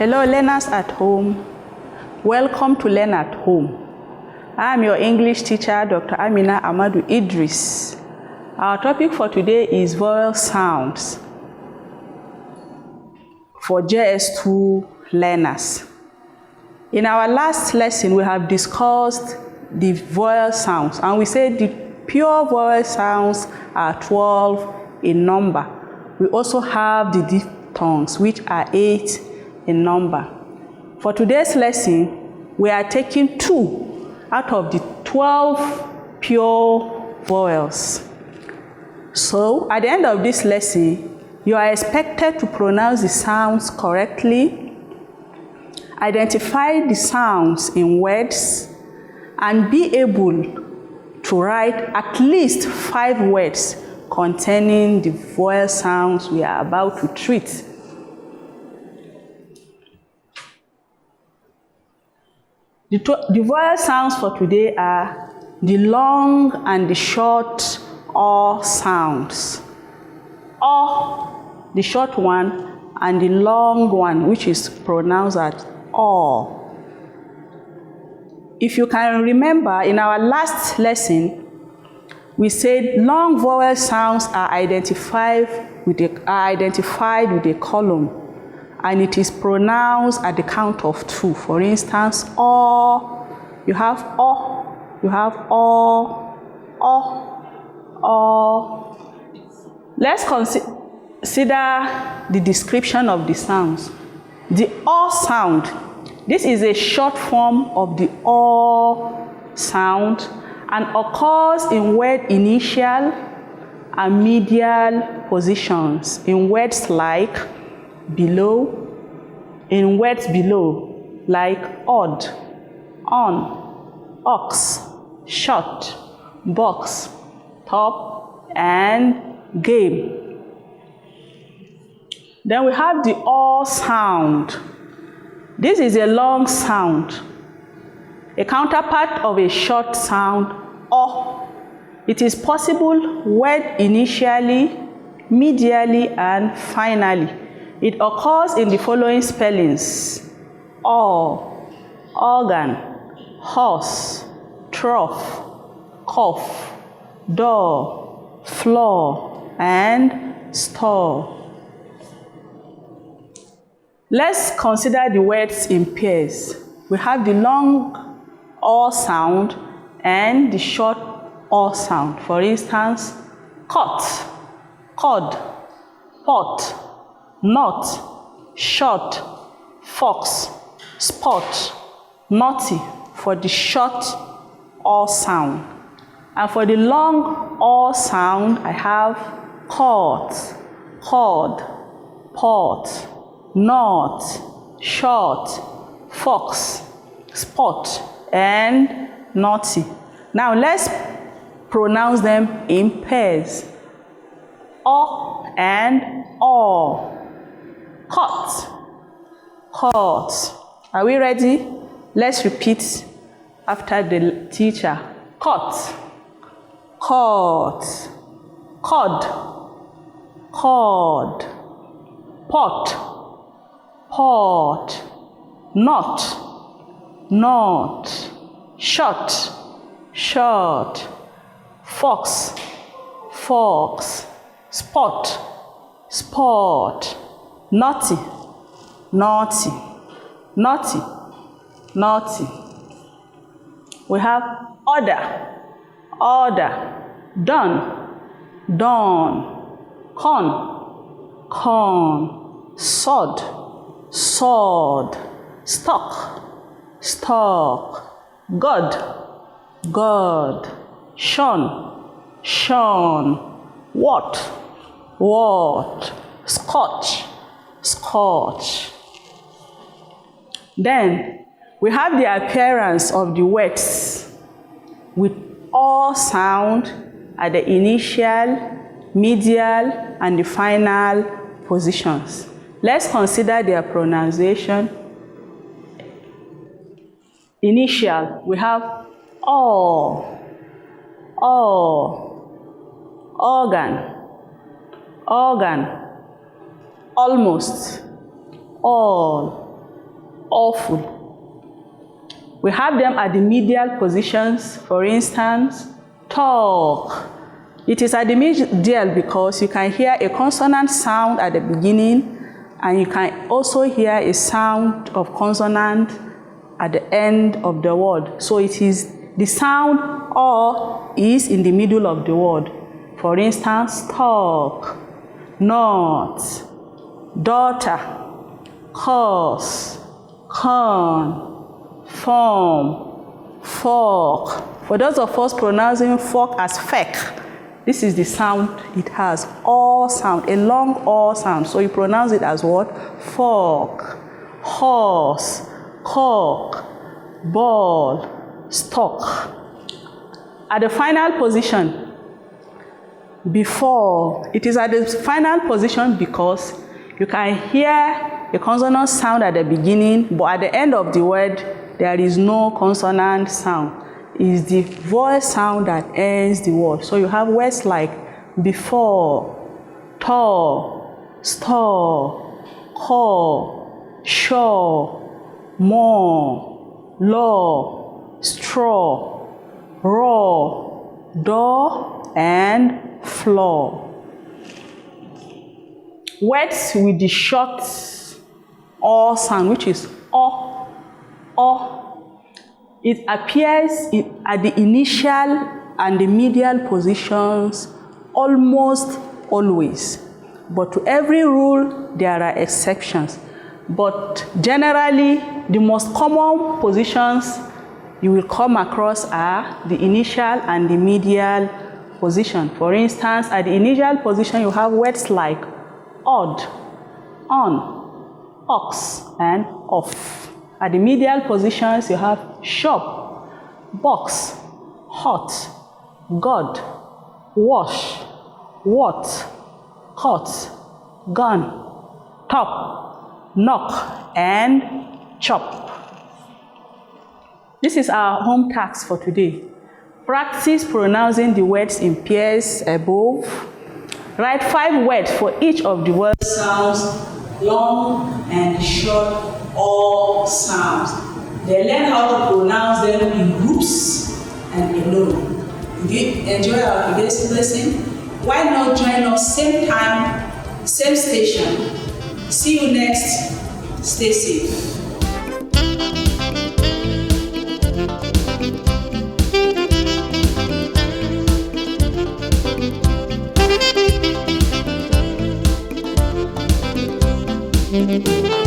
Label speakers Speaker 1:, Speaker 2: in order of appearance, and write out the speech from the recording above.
Speaker 1: Hello learners at home. Welcome to Learn at Home. I am your English teacher, Dr. Amina Amadou Idris. Our topic for today is vowel sounds for JS2 learners. In our last lesson, we have discussed the vowel sounds, and we said the pure vowel sounds are 12 in number. We also have the diphthongs, which are 8 in number. For today's lesson, we are taking 2 out of the 12 pure vowels. So, at the end of this lesson, you are expected to pronounce the sounds correctly, identify the sounds in words, and be able to write at least 5 words containing the vowel sounds we are about to treat. The vowel sounds for today are the long and the short O sounds. O, the short one, and the long one, which is pronounced as O. If you can remember, in our last lesson, we said long vowel sounds are identified with a column, and it is pronounced at the count of 2. For instance, O, you have O, you have O, O, O. Let's consider the description of the sounds. The O sound, this is a short form of the O sound and occurs in word initial and medial positions in words like below, in words below like odd, on, ox, short, box, top, and game. Then we have the O sound. This is a long sound, a counterpart of a short sound O. It is possible word initially, medially, and finally. It occurs in the following spellings: O, organ, horse, trough, cough, door, floor, and store. Let's consider the words in pairs. We have the long O sound and the short O sound. For instance, cut, cod, pot, knot, short, fox, spot, naughty for the short O sound. And for the long O sound, I have caught, cord, pot, knot, short, fox, spot, and naughty. Now let's pronounce them in pairs. O and O. Caught, caught. Are we ready? Let's repeat after the teacher. Caught, caught, cod, cord, pot, pot, knot, short, short, fox, fox, spot, spot, naughty, naughty, naughty, naughty. We have order, order, done, dawn, corn, sword, sword, stock, stock, God, shone, what, scotch. Then we have the appearance of the words with O sound at the initial, medial, and the final positions. Let's consider their pronunciation. Initial, we have O, organ, almost, all, awful. We have them at the medial positions. For instance, talk. It is at the medial because you can hear a consonant sound at the beginning, and you can also hear a sound of consonant at the end of the word. So it is the sound or is in the middle of the word. For instance, talk, not, daughter, horse, corn, form, fork. For those of us pronouncing fork as feck, this is the sound it has, all sound, a long all sound. So you pronounce it as what? Fork, horse, cork, ball, stock. At the final position, before, it is at the final position because you can hear a consonant sound at the beginning, but at the end of the word, there is no consonant sound. It is the voice sound that ends the word. So you have words like before, tall, store, call, shore, more, law, straw, raw, door, and floor. Words with the short or sound, which is or, it appears at the initial and the medial positions almost always. But to every rule, there are exceptions. But generally, the most common positions you will come across are the initial and the medial position. For instance, at the initial position, you have words like odd, on, ox, and off. At the medial positions, you have shop, box, hot, God, wash, what, hot, gun, top, knock, and chop. This is our home task for today. Practice pronouncing the words in pairs above. Write 5 words for each of the word sounds, long and short, all sounds. Then learn how to pronounce them in groups and alone. If you enjoy our today's lesson, why not join us same time, same station. See you next. Stay safe.
Speaker 2: Thank you.